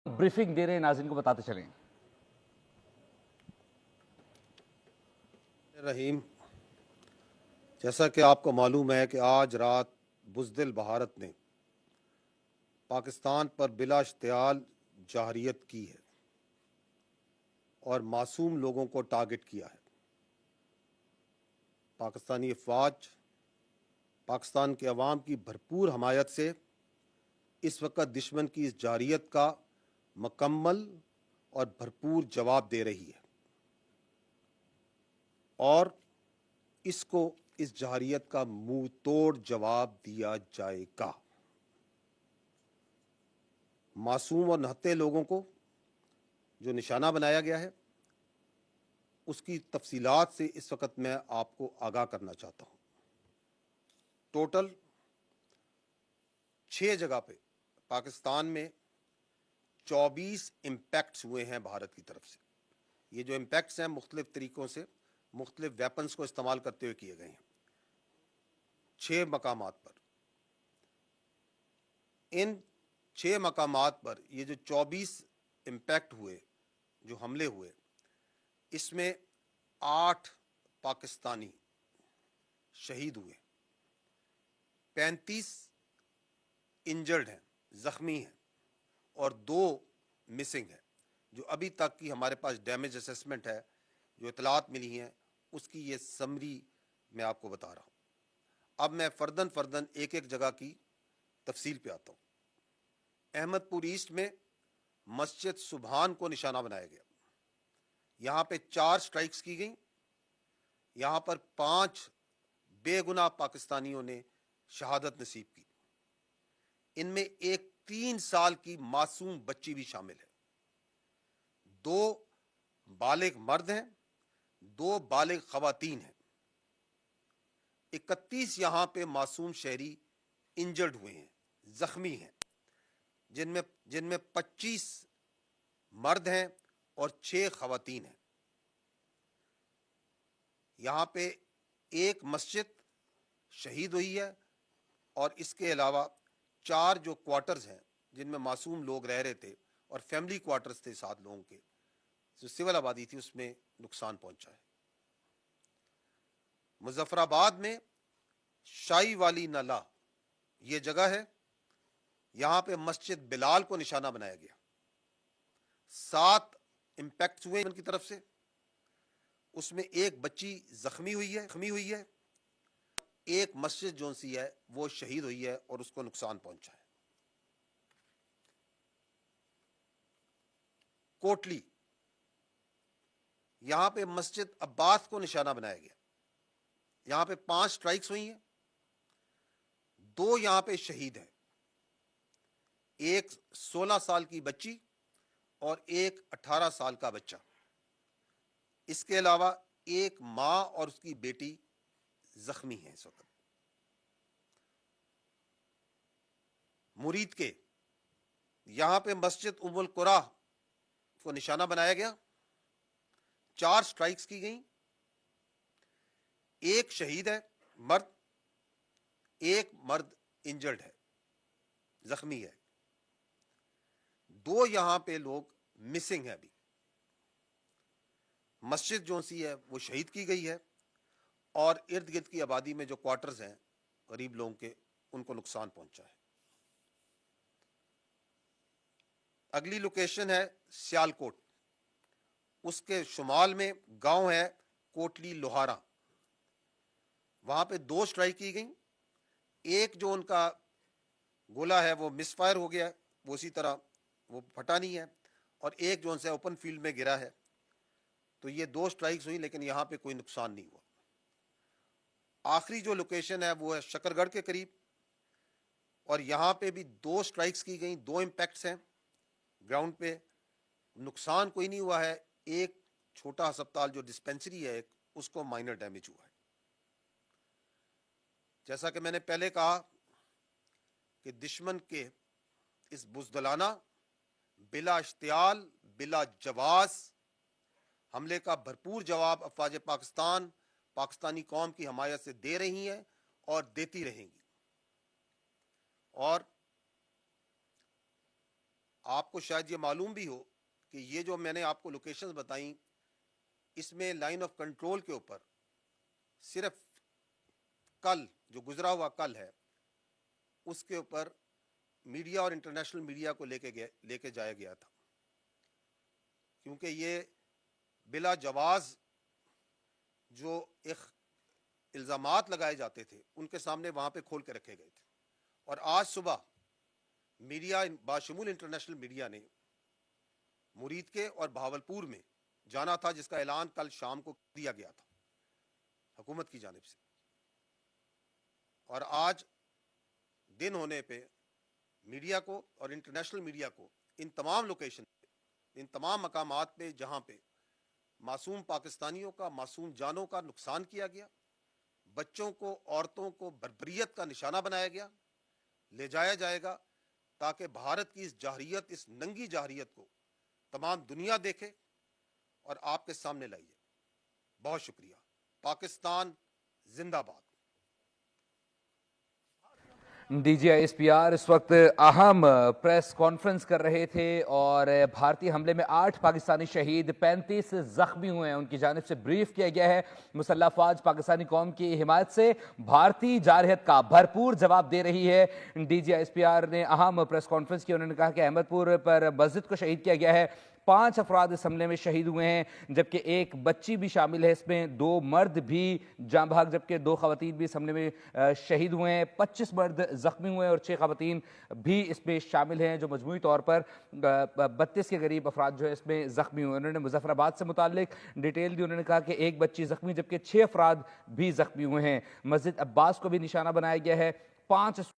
Briefing दे रहे हैं, नाज़रीन को बताते चलें। रहीम, जैसा कि आपको मालूम है कि आज रात बुज़दिल भारत ने पाकिस्तान पर बिला इश्तियाल जाहरियत की है और मासूम लोगों को टारगेट किया है। पाकिस्तानी अफवाज पाकिस्तान के अवाम की भरपूर हमायत से इस वक्त दुश्मन की इस जाहरियत का मुकम्मल और भरपूर जवाब दे रही है और इसको इस जाहरियत का मुंह तोड़ जवाब दिया जाएगा। मासूम और नहत्ते लोगों को जो निशाना बनाया गया है उसकी तफसीलात से इस वक्त मैं आपको आगाह करना चाहता हूँ। टोटल 6 जगह पे पाकिस्तान में 24 इम्पैक्ट्स हुए हैं भारत की तरफ से। ये जो इम्पैक्ट्स हैं मुख्तलिफ तरीक़ों से मुख्तलिफ वेपन्स को इस्तेमाल करते हुए किए गए हैं 6 मकामात पर। इन 6 मकामात पर ये जो 24 इम्पैक्ट हुए, जो हमले हुए, इसमें 8 पाकिस्तानी शहीद हुए, 35 इंजर्ड हैं, ज़ख्मी हैं और 2 मिसिंग हैं। जो अभी तक की हमारे पास डैमेज असेसमेंट है, जो इतलात मिली हैं, उसकी ये समरी मैं आपको बता रहा हूँ। अब मैं फ़र्दन एक एक जगह की तफसील पे आता हूँ। अहमदपुर ईस्ट में मस्जिद सुबहान को निशाना बनाया गया। यहाँ पे 4 स्ट्राइक्स की गई। यहाँ पर 5 बेगुनाह पाकिस्तानियों ने शहादत नसीब की। इनमें एक 3 साल की मासूम बच्ची भी शामिल है। 2 बालिग मर्द हैं, 2 बालिग खवातीन हैं। 31 यहाँ पे मासूम शहरी इंजर्ड हुए हैं, जख्मी हैं, जिनमें 25 मर्द हैं और 6 खवातीन हैं। यहाँ पे एक मस्जिद शहीद हुई है और इसके अलावा 4 जो क्वार्टर्स हैं जिनमें मासूम लोग रह रहे थे और फैमिली क्वार्टर्स थे 7 लोगों के, जो सिविल आबादी थी, उसमें नुकसान पहुंचा है। मुजफ्फराबाद में शाही वाली नाला ये जगह है, यहाँ पे मस्जिद बिलाल को निशाना बनाया गया। 7 इम्पैक्ट हुए उनकी तरफ से, उसमें एक बच्ची जख्मी हुई है, एक मस्जिद जो सी है वो शहीद हुई है और उसको नुकसान पहुंचा है। कोटली, यहां पे मस्जिद अब्बास को निशाना बनाया गया। यहां पे 5 स्ट्राइक्स हुई हैं, 2 यहां पे शहीद हैं, एक 16 साल की बच्ची और एक 18 साल का बच्चा। इसके अलावा एक मां और उसकी बेटी जख्मी है इस वक्त। मुरीद के यहां पे मस्जिद उम्मुल कुरा को निशाना बनाया गया। 4 स्ट्राइक्स की गई, एक शहीद है मर्द, एक मर्द इंजर्ड है, जख्मी है, 2 यहां पे लोग मिसिंग है। अभी मस्जिद जो सी है वो शहीद की गई है और इर्द गिर्द की आबादी में जो क्वार्टर्स हैं गरीब लोगों के, उनको नुकसान पहुंचा है। अगली लोकेशन है सियालकोट, उसके शुमाल में गांव है कोटली लोहारा। वहां पे 2 स्ट्राइक की गई, एक जो उनका गोला है वो मिसफायर हो गया, वो इसी तरह वो फटा नहीं है, और एक जो उनसे ओपन फील्ड में गिरा है। तो ये 2 स्ट्राइक्स हुई लेकिन यहां पे कोई नुकसान नहीं हुआ। आखिरी जो लोकेशन है वो है शकरगढ़ के करीब, और यहां पे भी 2 स्ट्राइक्स की गई, 2 इम्पैक्ट्स हैं ग्राउंड पे, नुकसान कोई नहीं हुआ है। एक छोटा अस्पताल जो डिस्पेंसरी है एक, उसको माइनर डैमेज हुआ है। जैसा कि मैंने पहले कहा कि दुश्मन के इस बुज़दिलाना, बिला इश्तियाल, बिला जवाज हमले का भरपूर जवाब अफवाज पाकिस्तान पाकिस्तानी कौम की हमायत से दे रही हैं और देती रहेंगी। और آپ کو شاید یہ معلوم بھی ہو کہ یہ جو میں نے آپ کو لوکیشنز بتائیں، اس میں لائن آف کنٹرول کے اوپر صرف کل جو گزرا ہوا کل ہے اس کے اوپر میڈیا اور انٹرنیشنل میڈیا کو لے کے جایا گیا تھا، کیونکہ یہ بلا جواز جو الزامات لگائے جاتے تھے ان کے سامنے وہاں پہ کھول کے رکھے گئے تھے. اور آج صبح میڈیا باشمول انٹرنیشنل میڈیا نے مرید کے اور بہاولپور میں جانا تھا، جس کا اعلان کل شام کو دیا گیا تھا حکومت کی جانب سے. اور آج دن ہونے پہ میڈیا کو اور انٹرنیشنل میڈیا کو ان تمام لوکیشن پہ، ان تمام مقامات پہ جہاں پہ معصوم پاکستانیوں کا، معصوم جانوں کا نقصان کیا گیا، بچوں کو، عورتوں کو بربریت کا نشانہ بنایا گیا، لے جایا جائے گا تاکہ بھارت کی اس جارحیت، اس ننگی جارحیت کو تمام دنیا دیکھے اور آپ کے سامنے لائیے. بہت شکریہ. پاکستان زندہ باد. D G I S P R اس وقت اہم پریس کانفرنس کر رہے تھے اور بھارتی حملے میں 8 پاکستانی شہید، 35 زخمی ہوئے ہیں. ان کی جانب سے بریف کیا گیا ہے مسلح افواج پاکستانی قوم کی حمایت سے بھارتی جارحیت کا بھرپور جواب دے رہی ہے. D G I S P R نے اہم پریس کانفرنس کی. انہوں نے کہا کہ احمد پور پر مسجد کو شہید کیا گیا ہے. 5 افراد اس حملے میں شہید ہوئے ہیں، جبکہ ایک بچی بھی شامل ہے. اس میں 2 مرد بھی جاں بحق جبکہ 2 خواتین بھی اس حملے میں شہید ہوئے ہیں. 25 مرد زخمی ہوئے اور 6 خواتین بھی اس میں شامل ہیں، جو مجموعی طور پر 32 کے قریب افراد جو ہے اس میں زخمی ہوئے. انہوں نے مظفر آباد سے متعلق ڈیٹیل دی. انہوں نے کہا کہ ایک بچی زخمی جبکہ 6 افراد بھی زخمی ہوئے ہیں. مسجد عباس کو بھی نشانہ بنایا گیا ہے. 5